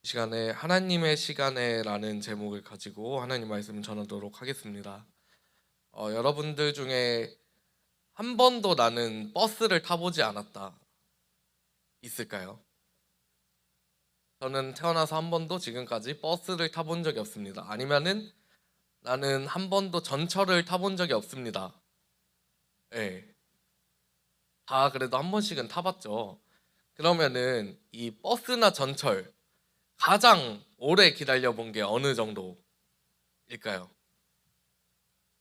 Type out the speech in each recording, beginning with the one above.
이 시간에 하나님의 시간에라는 제목을 가지고 하나님 말씀을 전하도록 하겠습니다. 여러분들 중에 한 번도 나는 버스를 타보지 않았다 있을까요? 저는 태어나서 한 번도 지금까지 버스를 타본 적이 없습니다. 아니면은 나는 한 번도 전철을 타본 적이 없습니다. 예, 다 그래도 한 번씩은 타봤죠. 그러면은 이 버스나 전철 가장 오래 기다려본 게 어느 정도일까요?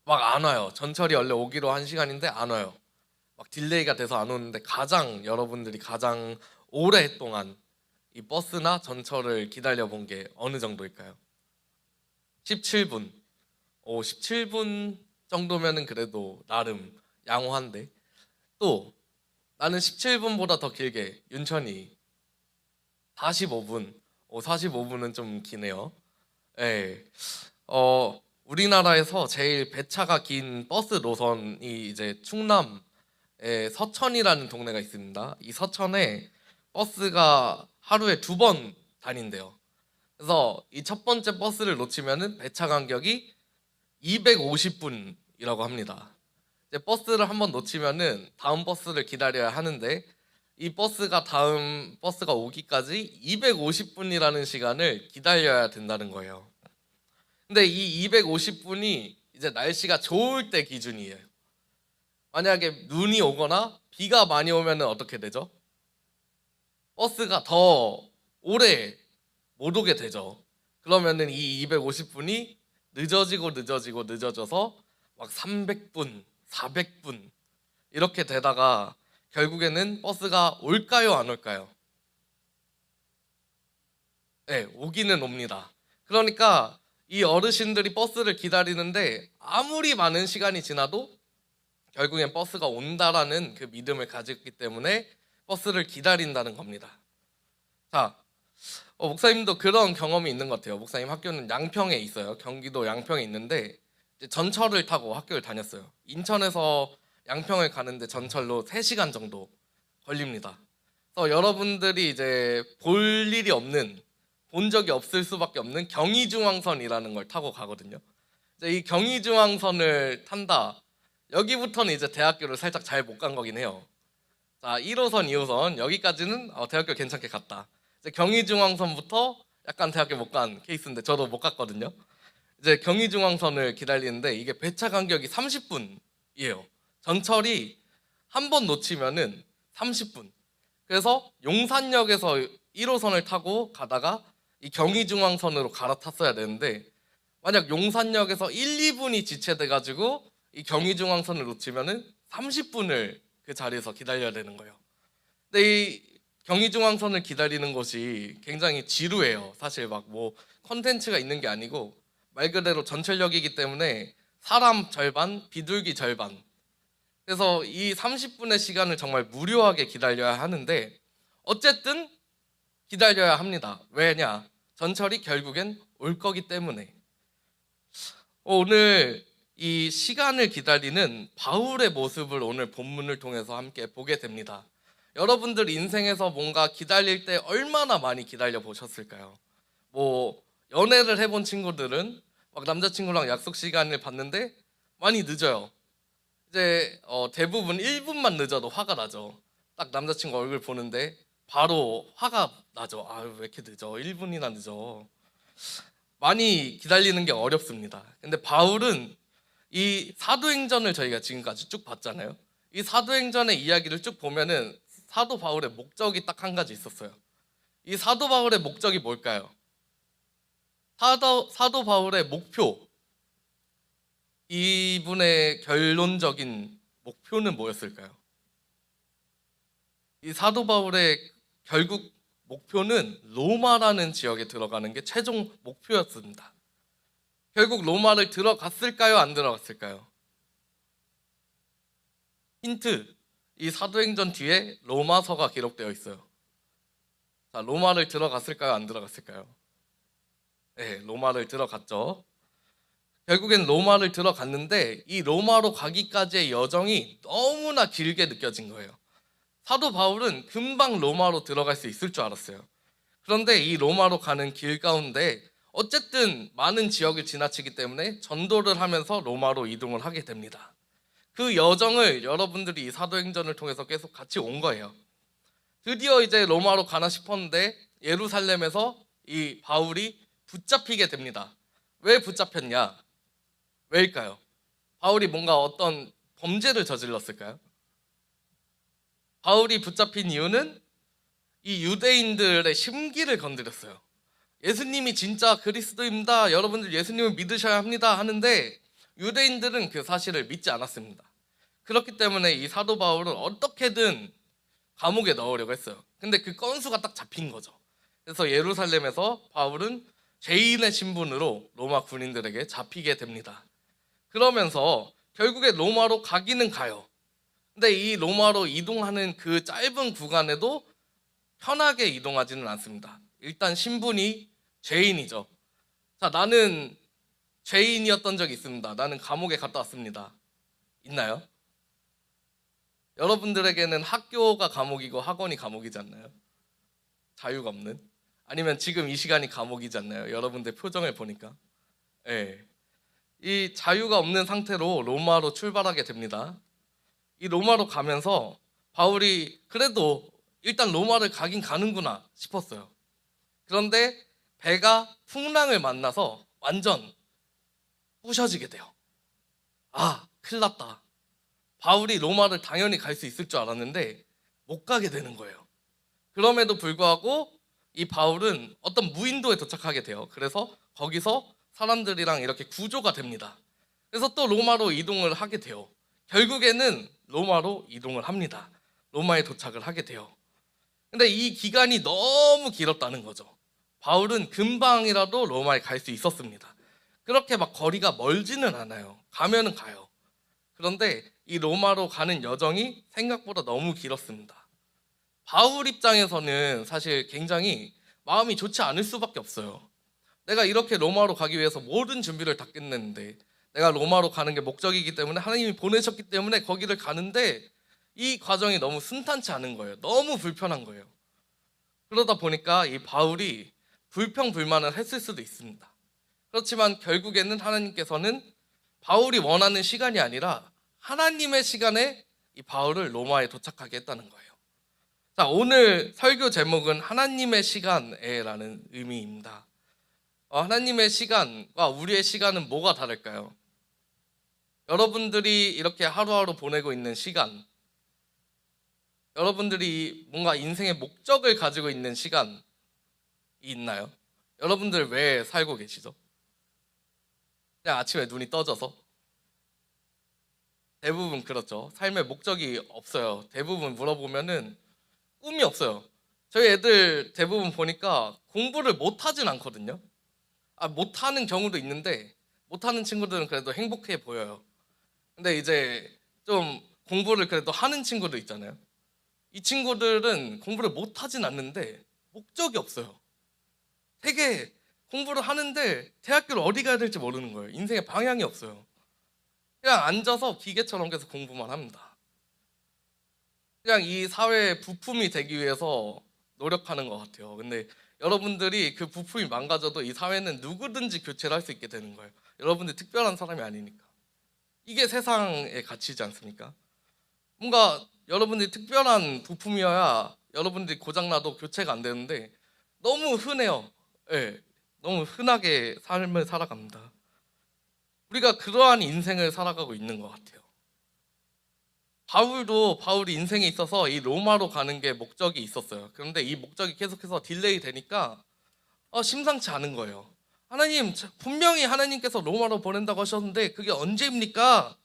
막 안 와요. 전철이 원래 오기로 한 시간인데 안 와요. 막 딜레이가 돼서 안 오는데 여러분들이 가장 오랫동안 이 버스나 전철을 기다려 본 게 어느 정도일까요? 17분. 17분 정도면은 그래도 나름 양호한데. 또 나는 17분보다 더 길게 윤천이 45분. 45분은 좀 기네요. 예. 우리나라에서 제일 배차가 긴 버스 노선이 이제 충남 서천이라는 동네가 있습니다. 이 서천에 버스가 하루에 2번 다닌대요. 그래서 이 첫 번째 버스를 놓치면은 배차 간격이 250분이라고 합니다. 이제 버스를 한번 놓치면은 다음 버스를 기다려야 하는데 이 다음 버스가 오기까지 250분이라는 시간을 기다려야 된다는 거예요. 근데 이 250분이 이제 날씨가 좋을 때 기준이에요. 만약에 눈이 오거나 비가 많이 오면 어떻게 되죠? 버스가 더 오래 못 오게 되죠. 그러면은 이 250분이 늦어져서 막 300분, 400분 이렇게 되다가 결국에는 버스가 올까요, 안 올까요? 네, 오기는 옵니다. 그러니까 이 어르신들이 버스를 기다리는데 아무리 많은 시간이 지나도 결국엔 버스가 온다라는 그 믿음을 가졌기 때문에 버스를 기다린다는 겁니다. 자, 목사님도 그런 경험이 있는 것 같아요. 목사님 학교는 양평에 있어요. 경기도 양평에 있는데 이제 전철을 타고 학교를 다녔어요. 인천에서 양평을 가는데 전철로 3시간 정도 걸립니다. 그래서 여러분들이 이제 본 적이 없을 수밖에 없는 경의중앙선이라는 걸 타고 가거든요. 이제 이 경의중앙선을 탄다. 여기부터는 이제 대학교를 살짝 잘 못 간 거긴 해요. 자, 1호선, 2호선 여기까지는 대학교 괜찮게 갔다. 이제 경의중앙선부터 약간 대학교 못 간 케이스인데 저도 못 갔거든요. 이제 경의중앙선을 기다리는데 이게 배차 간격이 30분이에요. 전철이 한 번 놓치면은 30분. 그래서 용산역에서 1호선을 타고 가다가 이 경의중앙선으로 갈아탔어야 되는데 만약 용산역에서 1, 2분이 지체돼가지고 이 경의중앙선을 놓치면은 30분을 그 자리에서 기다려야 되는 거예요. 근데 이 경의중앙선을 기다리는 것이 굉장히 지루해요. 사실 막 뭐 컨텐츠가 있는 게 아니고 말 그대로 전철역이기 때문에 사람 절반, 비둘기 절반. 그래서 이 30분의 시간을 정말 무료하게 기다려야 하는데 어쨌든 기다려야 합니다. 왜냐? 전철이 결국엔 올 거기 때문에. 오늘 이 시간을 기다리는 바울의 모습을 오늘 본문을 통해서 함께 보게 됩니다. 여러분들 인생에서 뭔가 기다릴 때 얼마나 많이 기다려 보셨을까요? 뭐 연애를 해본 친구들은 막 남자친구랑 약속 시간을 봤는데 많이 늦어요. 이제 대부분 1분만 늦어도 화가 나죠. 딱 남자친구 얼굴 보는데 바로 화가 나죠. 아유, 왜 이렇게 늦어? 1분이나 늦어. 많이 기다리는 게 어렵습니다. 근데 바울은 이 사도행전을 저희가 지금까지 쭉 봤잖아요. 이 사도행전의 이야기를 쭉 보면은 사도 바울의 목적이 딱 한 가지 있었어요. 이 사도 바울의 목적이 뭘까요? 사도 바울의 목표, 이분의 결론적인 목표는 뭐였을까요? 이 사도 바울의 결국 목표는 로마라는 지역에 들어가는 게 최종 목표였습니다. 결국 로마를 들어갔을까요? 안 들어갔을까요? 힌트. 이 사도행전 뒤에 로마서가 기록되어 있어요. 자, 로마를 들어갔을까요? 안 들어갔을까요? 네, 로마를 들어갔죠. 결국엔 로마를 들어갔는데 이 로마로 가기까지의 여정이 너무나 길게 느껴진 거예요. 사도 바울은 금방 로마로 들어갈 수 있을 줄 알았어요. 그런데 이 로마로 가는 길 가운데 어쨌든 많은 지역을 지나치기 때문에 전도를 하면서 로마로 이동을 하게 됩니다. 그 여정을 여러분들이 이 사도행전을 통해서 계속 같이 온 거예요. 드디어 이제 로마로 가나 싶었는데 예루살렘에서 이 바울이 붙잡히게 됩니다. 왜 붙잡혔냐? 왜일까요? 바울이 뭔가 어떤 범죄를 저질렀을까요? 바울이 붙잡힌 이유는 이 유대인들의 심기를 건드렸어요. 예수님이 진짜 그리스도입니다. 여러분들 예수님을 믿으셔야 합니다. 하는데 유대인들은 그 사실을 믿지 않았습니다. 그렇기 때문에 이 사도 바울은 어떻게든 감옥에 넣으려고 했어요. 근데 그 건수가 딱 잡힌 거죠. 그래서 예루살렘에서 바울은 죄인의 신분으로 로마 군인들에게 잡히게 됩니다. 그러면서 결국에 로마로 가기는 가요. 근데 이 로마로 이동하는 그 짧은 구간에도 편하게 이동하지는 않습니다. 일단 신분이 죄인이죠. 자, 나는 죄인이었던 적이 있습니다. 나는 감옥에 갔다 왔습니다. 있나요? 여러분들에게는 학교가 감옥이고 학원이 감옥이지 않나요? 자유가 없는? 아니면 지금 이 시간이 감옥이지 않나요? 여러분들 표정을 보니까. 네. 이 자유가 없는 상태로 로마로 출발하게 됩니다. 이 로마로 가면서 바울이 그래도 일단 로마를 가긴 가는구나 싶었어요. 그런데 배가 풍랑을 만나서 완전 부셔지게 돼요. 아, 큰일 났다. 바울이 로마를 당연히 갈 수 있을 줄 알았는데 못 가게 되는 거예요. 그럼에도 불구하고 이 바울은 어떤 무인도에 도착하게 돼요. 그래서 거기서 사람들이랑 이렇게 구조가 됩니다. 그래서 또 로마로 이동을 하게 돼요. 결국에는 로마로 이동을 합니다. 로마에 도착을 하게 돼요. 근데 이 기간이 너무 길었다는 거죠. 바울은 금방이라도 로마에 갈 수 있었습니다. 그렇게 막 거리가 멀지는 않아요. 가면은 가요. 그런데 이 로마로 가는 여정이 생각보다 너무 길었습니다. 바울 입장에서는 사실 굉장히 마음이 좋지 않을 수밖에 없어요. 내가 이렇게 로마로 가기 위해서 모든 준비를 다 끝냈는데, 내가 로마로 가는 게 목적이기 때문에 하나님이 보내셨기 때문에 거기를 가는데 이 과정이 너무 순탄치 않은 거예요. 너무 불편한 거예요. 그러다 보니까 이 바울이 불평불만을 했을 수도 있습니다. 그렇지만 결국에는 하나님께서는 바울이 원하는 시간이 아니라 하나님의 시간에 이 바울을 로마에 도착하게 했다는 거예요. 자, 오늘 설교 제목은 하나님의 시간에라는 의미입니다. 하나님의 시간과 우리의 시간은 뭐가 다를까요? 여러분들이 이렇게 하루하루 보내고 있는 시간, 여러분들이 뭔가 인생의 목적을 가지고 있는 시간이 있나요? 여러분들 왜 살고 계시죠? 그냥 아침에 눈이 떠져서? 대부분 그렇죠. 삶의 목적이 없어요. 대부분 물어보면은 꿈이 없어요. 저희 애들 대부분 보니까 공부를 못하진 않거든요. 못하는 경우도 있는데 못하는 친구들은 그래도 행복해 보여요. 근데 이제 좀 공부를 그래도 하는 친구도 있잖아요. 이 친구들은 공부를 못하진 않는데 목적이 없어요. 되게 공부를 하는데 대학교를 어디 가야 될지 모르는 거예요. 인생에 방향이 없어요. 그냥 앉아서 기계처럼 계속 공부만 합니다. 그냥 이 사회의 부품이 되기 위해서 노력하는 것 같아요. 근데 여러분들이 그 부품이 망가져도 이 사회는 누구든지 교체를 할 수 있게 되는 거예요. 여러분들 특별한 사람이 아니니까. 이게 세상의 가치지 않습니까? 뭔가 여러분들이 특별한 부품이어야 여러분들이 고장나도 교체가 안 되는데 너무 흔해요. 네, 너무 흔하게 삶을 살아갑니다. 우리가 그러한 인생을 살아가고 있는 것 같아요. 바울이 인생에 있어서 이 로마로 가는 게 목적이 있었어요. 그런데 이 목적이 계속해서 딜레이 되니까 심상치 않은 거예요. 하나님, 분명히 하나님께서 로마로 보낸다고 하셨는데 그게 언제입니까?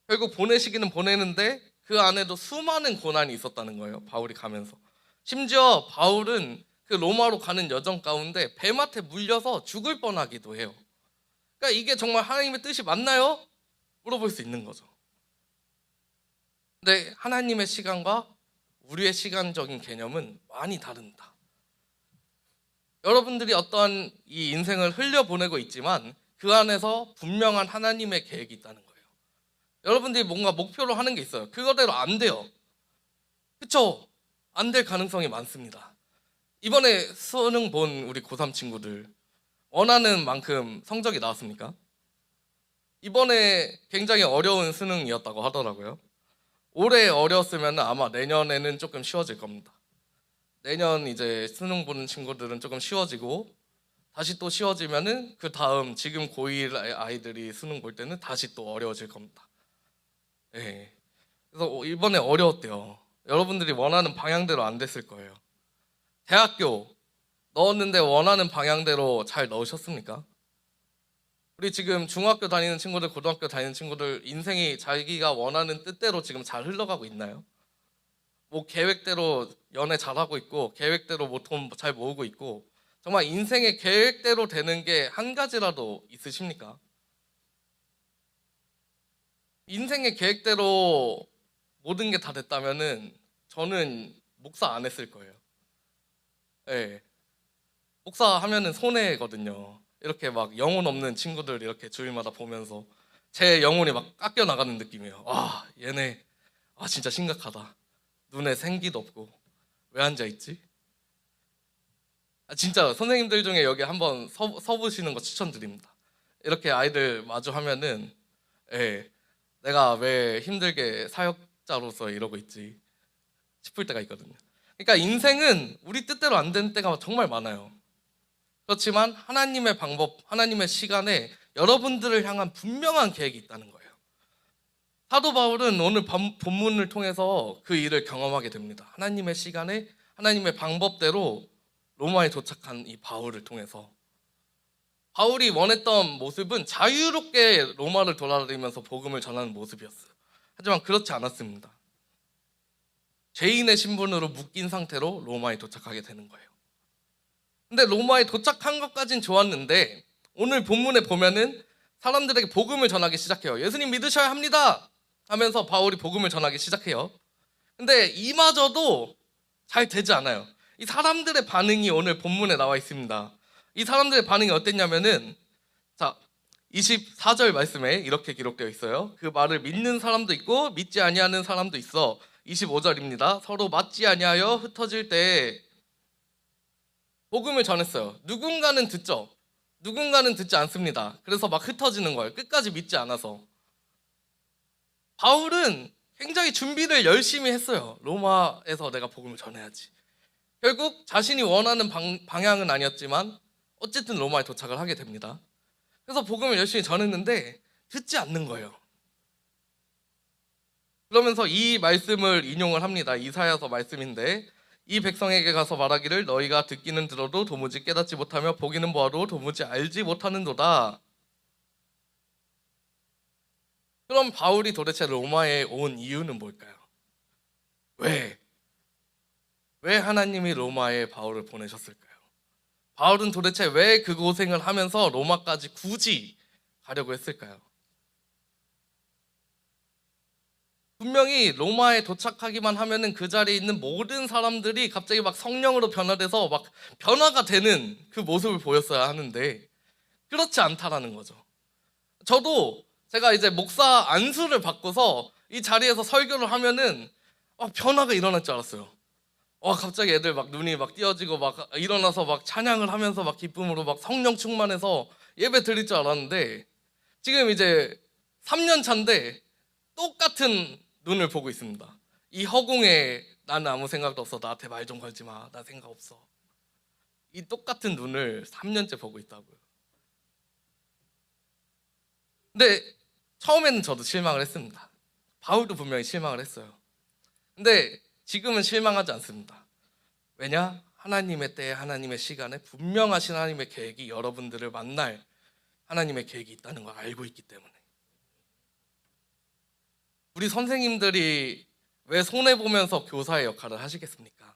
결국 보내시기는 보내는데 그 안에도 수많은 고난이 있었다는 거예요. 바울이 가면서. 심지어 바울은 그 로마로 가는 여정 가운데 뱀한테 물려서 죽을 뻔하기도 해요. 그러니까 이게 정말 하나님의 뜻이 맞나요? 물어볼 수 있는 거죠. 근데 하나님의 시간과 우리의 시간적인 개념은 많이 다릅니다. 여러분들이 어떠한 이 인생을 흘려보내고 있지만 그 안에서 분명한 하나님의 계획이 있다는 거예요. 여러분들이 뭔가 목표로 하는 게 있어요. 그거대로 안 돼요. 그렇죠? 안 될 가능성이 많습니다. 이번에 수능 본 우리 고3 친구들 원하는 만큼 성적이 나왔습니까? 이번에 굉장히 어려운 수능이었다고 하더라고요. 올해 어려웠으면 아마 내년에는 조금 쉬워질 겁니다. 내년 이제 수능 보는 친구들은 조금 쉬워지고 다시 또 쉬워지면은 그 다음 지금 고1 아이들이 수능 볼 때는 다시 또 어려워질 겁니다. 예. 그래서 이번에 어려웠대요. 여러분들이 원하는 방향대로 안 됐을 거예요. 대학교 넣었는데 원하는 방향대로 잘 넣으셨습니까? 우리 지금 중학교 다니는 친구들, 고등학교 다니는 친구들 인생이 자기가 원하는 뜻대로 지금 잘 흘러가고 있나요? 뭐 계획대로 연애 잘하고 있고 계획대로 뭐 돈 잘 모으고 있고 정말 인생의 계획대로 되는 게 한 가지라도 있으십니까? 인생의 계획대로 모든 게 다 됐다면은 저는 목사 안 했을 거예요. 예. 목사 하면은 손해거든요. 이렇게 막 영혼 없는 친구들 이렇게 주일마다 보면서 제 영혼이 막 깎여 나가는 느낌이에요. 와, 얘네 진짜 심각하다. 눈에 생기도 없고 왜 앉아 있지? 진짜 선생님들 중에 여기 한번 서보시는 거 추천드립니다. 이렇게 아이들 마주하면은 내가 왜 힘들게 사역자로서 이러고 있지 싶을 때가 있거든요. 그러니까 인생은 우리 뜻대로 안 되는 때가 정말 많아요. 그렇지만 하나님의 방법, 하나님의 시간에 여러분들을 향한 분명한 계획이 있다는 거예요. 사도 바울은 오늘 본문을 통해서 그 일을 경험하게 됩니다. 하나님의 시간에 하나님의 방법대로 로마에 도착한 이 바울을 통해서 바울이 원했던 모습은 자유롭게 로마를 돌아다니면서 복음을 전하는 모습이었어요. 하지만 그렇지 않았습니다. 죄인의 신분으로 묶인 상태로 로마에 도착하게 되는 거예요. 근데 로마에 도착한 것까진 좋았는데 오늘 본문에 보면은 사람들에게 복음을 전하기 시작해요. 예수님 믿으셔야 합니다 하면서 바울이 복음을 전하기 시작해요. 근데 이마저도 잘 되지 않아요. 이 사람들의 반응이 오늘 본문에 나와 있습니다. 이 사람들의 반응이 어땠냐면은 24절 말씀에 이렇게 기록되어 있어요. 그 말을 믿는 사람도 있고 믿지 아니하는 사람도 있어. 25절입니다. 서로 맞지 아니하여 흩어질 때 복음을 전했어요. 누군가는 듣죠. 누군가는 듣지 않습니다. 그래서 막 흩어지는 거예요. 끝까지 믿지 않아서. 바울은 굉장히 준비를 열심히 했어요. 로마에서 내가 복음을 전해야지. 결국 자신이 원하는 방향은 아니었지만 어쨌든 로마에 도착을 하게 됩니다. 그래서 복음을 열심히 전했는데 듣지 않는 거예요. 그러면서 이 말씀을 인용을 합니다. 이사야서 말씀인데 이 백성에게 가서 말하기를 너희가 듣기는 들어도 도무지 깨닫지 못하며 보기는 보아도 도무지 알지 못하는도다. 그럼 바울이 도대체 로마에 온 이유는 뭘까요? 왜 하나님이 로마에 바울을 보내셨을까요? 바울은 도대체 왜 그 고생을 하면서 로마까지 굳이 가려고 했을까요? 분명히 로마에 도착하기만 하면은 그 자리에 있는 모든 사람들이 갑자기 막 성령으로 변화돼서 막 변화가 되는 그 모습을 보였어야 하는데 그렇지 않다라는 거죠. 저도 제가 이제 목사 안수를 받고서 이 자리에서 설교를 하면은 변화가 일어날 줄 알았어요. 갑자기 애들 막 눈이 막 띄어지고 막 일어나서 막 찬양을 하면서 막 기쁨으로 막 성령 충만해서 예배 드릴 줄 알았는데 지금 이제 3년 차인데 똑같은 눈을 보고 있습니다. 이 허공에 나는 아무 생각도 없어. 나한테 말 좀 걸지 마. 나 생각 없어. 이 똑같은 눈을 3년째 보고 있다고요. 근데 처음에는 저도 실망을 했습니다. 바울도 분명히 실망을 했어요. 근데 지금은 실망하지 않습니다. 왜냐? 하나님의 때에 하나님의 시간에 분명하신 하나님의 계획이 여러분들을 만날 하나님의 계획이 있다는 걸 알고 있기 때문에. 우리 선생님들이 왜 손해보면서 교사의 역할을 하시겠습니까?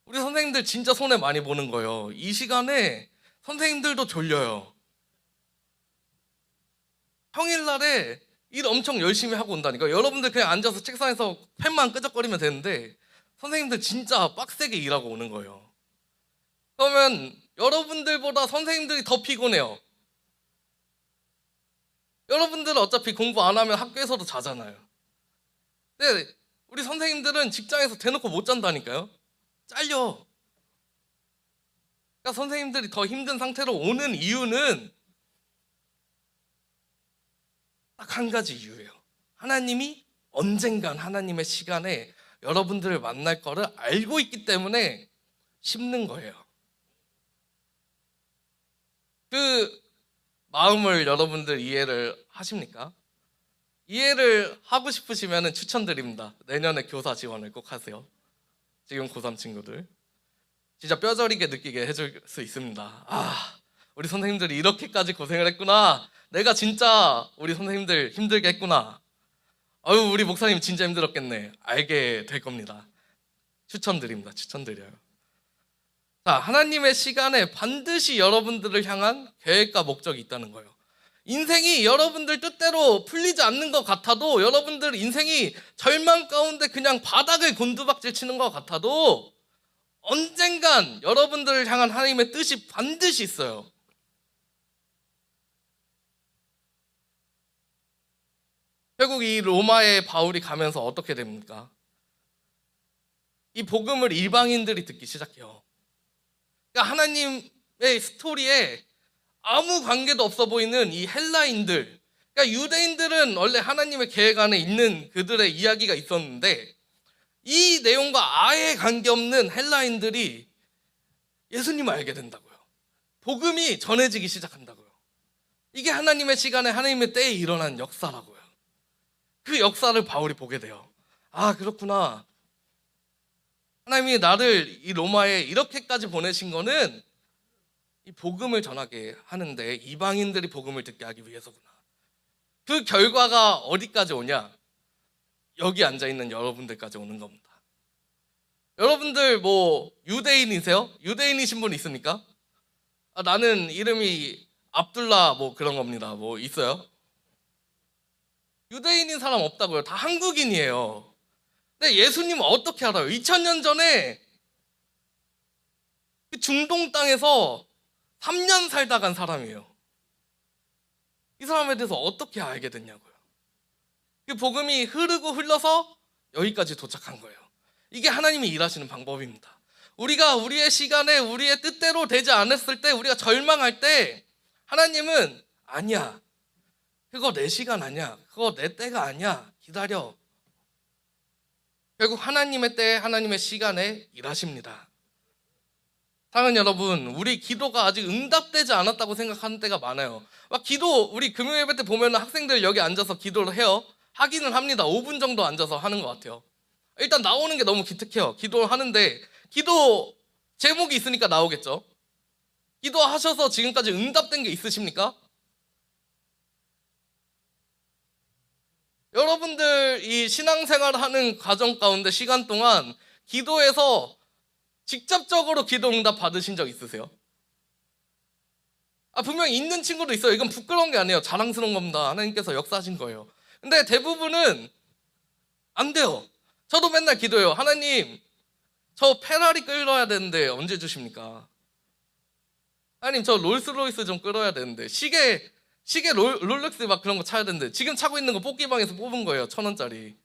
우리 선생님들 진짜 손해 많이 보는 거예요. 이 시간에 선생님들도 졸려요. 평일날에 일 엄청 열심히 하고 온다니까. 여러분들 그냥 앉아서 책상에서 펜만 끄적거리면 되는데 선생님들 진짜 빡세게 일하고 오는 거예요. 그러면 여러분들보다 선생님들이 더 피곤해요. 여러분들은 어차피 공부 안 하면 학교에서도 자잖아요. 근데 우리 선생님들은 직장에서 대놓고 못 잔다니까요. 잘려. 그러니까 선생님들이 더 힘든 상태로 오는 이유는 딱 한 가지 이유예요. 하나님이 언젠간 하나님의 시간에 여러분들을 만날 거를 알고 있기 때문에 심는 거예요. 그 마음을 여러분들 이해를 하십니까? 이해를 하고 싶으시면 추천드립니다. 내년에 교사 지원을 꼭 하세요. 지금 고3 친구들 진짜 뼈저리게 느끼게 해줄 수 있습니다. 우리 선생님들이 이렇게까지 고생을 했구나. 내가 진짜 우리 선생님들 힘들게 했구나. 우리 목사님 진짜 힘들었겠네. 알게 될 겁니다. 추천드립니다. 추천드려요. 자, 하나님의 시간에 반드시 여러분들을 향한 계획과 목적이 있다는 거예요. 인생이 여러분들 뜻대로 풀리지 않는 것 같아도, 여러분들 인생이 절망 가운데 그냥 바닥을 곤두박질 치는 것 같아도 언젠간 여러분들을 향한 하나님의 뜻이 반드시 있어요. 결국 이 로마에 바울이 가면서 어떻게 됩니까? 이 복음을 이방인들이 듣기 시작해요. 그러니까 하나님의 스토리에 아무 관계도 없어 보이는 이 헬라인들, 그러니까 유대인들은 원래 하나님의 계획 안에 있는 그들의 이야기가 있었는데 이 내용과 아예 관계없는 헬라인들이 예수님을 알게 된다고요. 복음이 전해지기 시작한다고요. 이게 하나님의 시간에 하나님의 때에 일어난 역사라고요. 그 역사를 바울이 보게 돼요. 그렇구나. 하나님이 나를 이 로마에 이렇게까지 보내신 거는 이 복음을 전하게 하는데 이방인들이 복음을 듣게 하기 위해서구나. 그 결과가 어디까지 오냐? 여기 앉아있는 여러분들까지 오는 겁니다. 여러분들 뭐 유대인이세요? 유대인이신 분 있습니까? 나는 이름이 압둘라 뭐 그런 겁니다. 뭐 있어요? 유대인인 사람 없다고요. 다 한국인이에요. 근데 예수님은 어떻게 알아요? 2000년 전에 그 중동 땅에서 3년 살다 간 사람이에요. 이 사람에 대해서 어떻게 알게 됐냐고요. 그 복음이 흐르고 흘러서 여기까지 도착한 거예요. 이게 하나님이 일하시는 방법입니다. 우리가 우리의 시간에 우리의 뜻대로 되지 않았을 때, 우리가 절망할 때 하나님은 아니야, 그거 내 시간 아니야, 그거 내 때가 아니야, 기다려. 결국 하나님의 때에 하나님의 시간에 일하십니다. 사랑하는 여러분, 우리 기도가 아직 응답되지 않았다고 생각하는 때가 많아요. 우리 금요 예배 때 보면 학생들 여기 앉아서 기도를 해요. 하기는 합니다. 5분 정도 앉아서 하는 것 같아요. 일단 나오는 게 너무 기특해요. 기도를 하는데 기도 제목이 있으니까 나오겠죠. 기도하셔서 지금까지 응답된 게 있으십니까? 여러분들 이 신앙생활을 하는 과정 가운데 시간 동안 기도해서 직접적으로 기도 응답 받으신 적 있으세요? 분명히 있는 친구도 있어요. 이건 부끄러운 게 아니에요. 자랑스러운 겁니다. 하나님께서 역사하신 거예요. 근데 대부분은 안 돼요. 저도 맨날 기도해요. 하나님, 저 페라리 끌어야 되는데 언제 주십니까? 하나님, 저 롤스로이스 좀 끌어야 되는데 시계 롤렉스 막 그런 거 차야 되는데 지금 차고 있는 거 뽑기방에서 뽑은 거예요. 1,000원짜리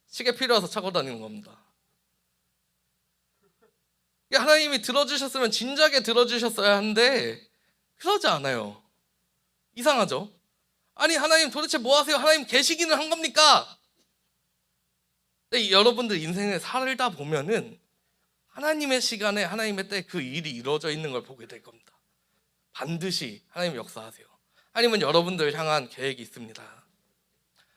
시계 필요해서 차고 다니는 겁니다. 하나님이 들어주셨으면 진작에 들어주셨어야 하는데 그러지 않아요. 이상하죠? 아니, 하나님 도대체 뭐 하세요? 하나님 계시기는 한 겁니까? 근데 여러분들 인생을 살다 보면은 하나님의 시간에 하나님의 때에 그 일이 이루어져 있는 걸 보게 될 겁니다. 반드시 하나님 역사하세요. 하나님은 여러분들 향한 계획이 있습니다.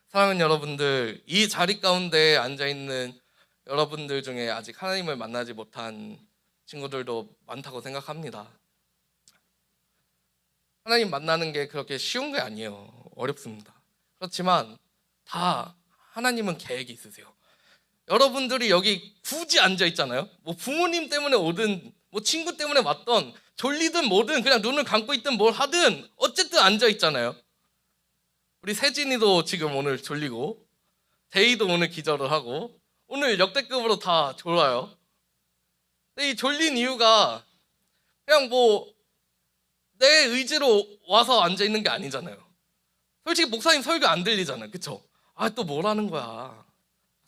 사랑하는 여러분들, 이 자리 가운데 앉아있는 여러분들 중에 아직 하나님을 만나지 못한 친구들도 많다고 생각합니다. 하나님 만나는 게 그렇게 쉬운 게 아니에요. 어렵습니다. 그렇지만 다 하나님은 계획이 있으세요. 여러분들이 여기 굳이 앉아 있잖아요. 뭐 부모님 때문에 오든 뭐 친구 때문에 왔던, 졸리든 뭐든 그냥 눈을 감고 있든 뭘 하든 어쨌든 앉아 있잖아요. 우리 세진이도 지금 오늘 졸리고, 대희도 오늘 기절을 하고, 오늘 역대급으로 다 졸아요. 근데 이 졸린 이유가 그냥 뭐 내 의지로 와서 앉아 있는 게 아니잖아요. 솔직히 목사님 설교 안 들리잖아요. 그쵸? 또 뭐라는 거야.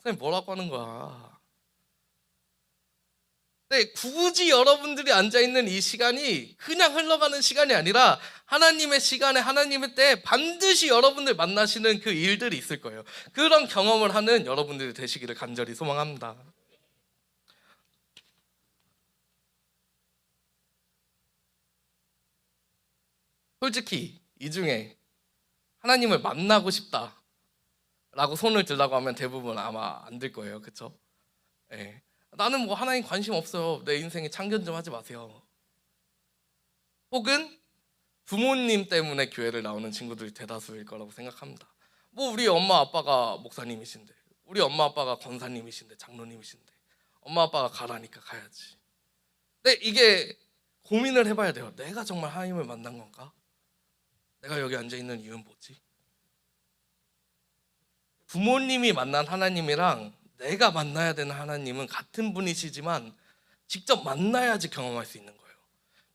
선생님 뭐라고 하는 거야? 네, 굳이 여러분들이 앉아있는 이 시간이 그냥 흘러가는 시간이 아니라 하나님의 시간에 하나님의 때에 반드시 여러분들 만나시는 그 일들이 있을 거예요. 그런 경험을 하는 여러분들이 되시기를 간절히 소망합니다. 솔직히 이 중에 하나님을 만나고 싶다라고 손을 들라고 하면 대부분 아마 안 들 거예요. 그렇죠? 예. 나는 뭐 하나님 관심 없어요. 내 인생에 참견 좀 하지 마세요. 혹은 부모님 때문에 교회를 나오는 친구들이 대다수일 거라고 생각합니다. 뭐 우리 엄마 아빠가 목사님이신데, 우리 엄마 아빠가 권사님이신데, 장로님이신데, 엄마 아빠가 가라니까 가야지. 근데 이게 고민을 해봐야 돼요. 내가 정말 하나님을 만난 건가? 내가 여기 앉아 있는 이유는 뭐지? 부모님이 만난 하나님이랑 내가 만나야 되는 하나님은 같은 분이시지만 직접 만나야지 경험할 수 있는 거예요.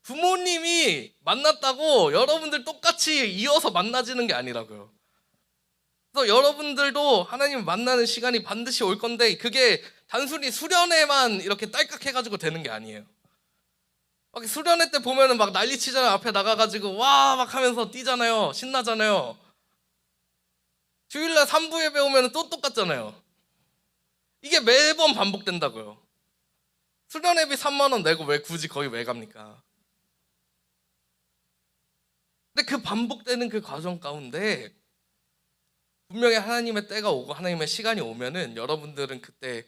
부모님이 만났다고 여러분들 똑같이 이어서 만나지는 게 아니라고요. 그래서 여러분들도 하나님을 만나는 시간이 반드시 올 건데 그게 단순히 수련회만 이렇게 딸깍 해가지고 되는 게 아니에요. 막 수련회 때 보면은 막 난리 치잖아요. 앞에 나가가지고 와 막 하면서 뛰잖아요. 신나잖아요. 주일날 3부 예배 오면은 또 똑같잖아요. 이게 매번 반복된다고요. 수련회비 3만 원 내고 왜 굳이 거기 왜 갑니까? 근데 그 반복되는 그 과정 가운데 분명히 하나님의 때가 오고 하나님의 시간이 오면은 여러분들은 그때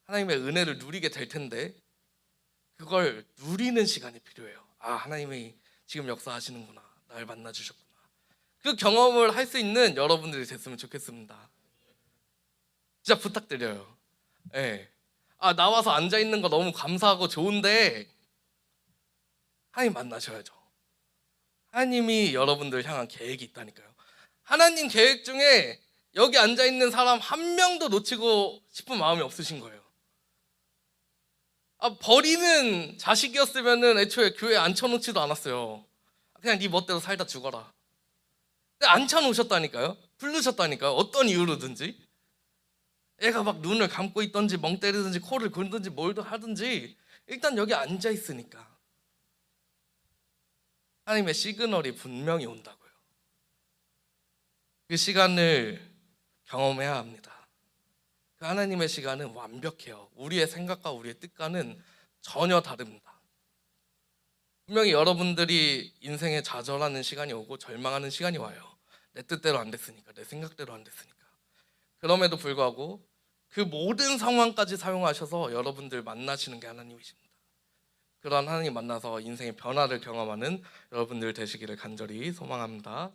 하나님의 은혜를 누리게 될 텐데 그걸 누리는 시간이 필요해요. 아, 하나님이 지금 역사하시는구나. 날 만나주셨구나. 그 경험을 할 수 있는 여러분들이 됐으면 좋겠습니다. 진짜 부탁드려요. 예. 아, 나와서 앉아 있는 거 너무 감사하고 좋은데 하나님 만나셔야죠. 하나님이 여러분들 향한 계획이 있다니까요. 하나님 계획 중에 여기 앉아 있는 사람 한 명도 놓치고 싶은 마음이 없으신 거예요. 아, 버리는 자식이었으면은 애초에 교회에 앉혀놓지도 않았어요. 그냥 네 멋대로 살다 죽어라. 근데 앉혀놓으셨다니까요. 부르셨다니까요. 어떤 이유로든지. 애가 막 눈을 감고 있던지 멍 때리든지 코를 굴든지 뭘 하든지 일단 여기 앉아 있으니까 하나님의 시그널이 분명히 온다고요. 그 시간을 경험해야 합니다. 그 하나님의 시간은 완벽해요. 우리의 생각과 우리의 뜻과는 전혀 다릅니다. 분명히 여러분들이 인생에 좌절하는 시간이 오고 절망하는 시간이 와요. 내 뜻대로 안 됐으니까, 내 생각대로 안 됐으니까. 그럼에도 불구하고 그 모든 상황까지 사용하셔서 여러분들 만나시는 게 하나님이십니다. 그런 하나님 만나서 인생의 변화를 경험하는 여러분들 되시기를 간절히 소망합니다.